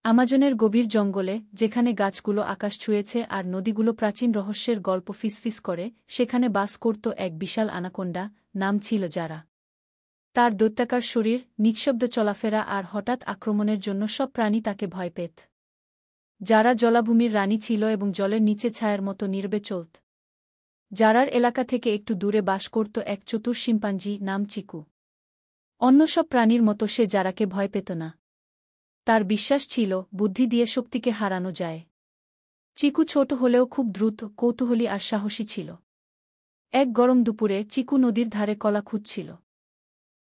আমাজনের গভীর জঙ্গলে, যেখানে গাছগুলো আকাশ ছুঁয়েছে আর নদীগুলো প্রাচীন রহস্যের গল্প ফিসফিস করে, সেখানে বাস করত এক বিশাল আনাকোন্ডা, নাম ছিল যারা। তার দৈত্যাকার শরীর, নিঃশব্দ চলাফেরা আর হঠাৎ আক্রমণের জন্য সব প্রাণী তাকে ভয় পেত। যারা জলাভূমির রানী ছিল এবং জলের নিচে ছায়ার মতো নীরবে চলত। যারার এলাকা থেকে একটু দূরে বাস করত এক চতুর শিম্পাঞ্জি, নাম চিকু। অন্য সব প্রাণীর মতো সে যারাকে ভয় পেত না। তার বিশ্বাস ছিল, বুদ্ধি দিয়ে শক্তিকে হারানো যায়। চিকু ছোট হলেও খুব দ্রুত, কৌতূহলী আর সাহসী ছিল। এক গরম দুপুরে চিকু নদীর ধারে কলা খুঁজছিল।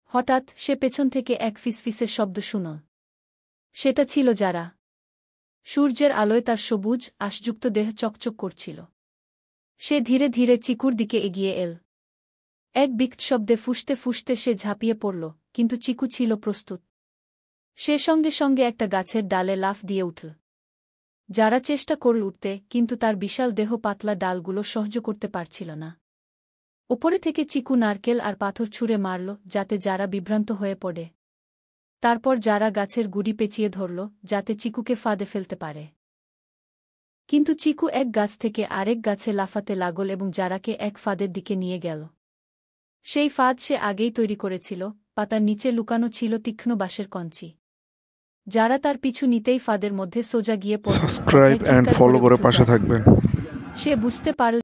হঠাৎ সে পেছন থেকে এক ফিসফিসের শব্দ শুনল। সেটা ছিল যারা। সূর্যের আলোয় তার সবুজ, আশযুক্ত দেহ চকচক করছিল। সে ধীরে ধীরে চিকুর দিকে এগিয়ে এল। এক বিকট শব্দে ফুঁসতে ফুঁসতে সে ঝাঁপিয়ে পড়ল, কিন্তু চিকু ছিল প্রস্তুত। সে সঙ্গে সঙ্গে একটা গাছের ডালে লাফ দিয়ে উঠল। যারা চেষ্টা করল উঠতে, কিন্তু তার বিশাল দেহ পাতলা ডালগুলো সহ্য করতে পারছিল না। ওপরে থেকে চিকু নারকেল আর পাথর ছুঁড়ে মারল, যাতে যারা বিভ্রান্ত হয়ে পড়ে। তারপর যারা গাছের গুড়ি পেঁচিয়ে ধরল, যাতে চিকুকে ফাঁদে ফেলতে পারে। কিন্তু চিকু এক গাছ থেকে আরেক গাছে লাফাতে লাগল এবং যারাকে এক ফাঁদের দিকে নিয়ে গেল। সেই ফাঁদ সে আগেই তৈরি করেছিল, পাতার নিচে লুকানো ছিল তীক্ষ্ণ বাঁশের কঞ্চি। যারা তার পিছু নিতেই ফাঁদের মধ্যে সোজা গিয়ে পড়ল। সাবস্ক্রাইব এন্ড ফলো করে পাশে থাকবেন। সে বুঝতে পারল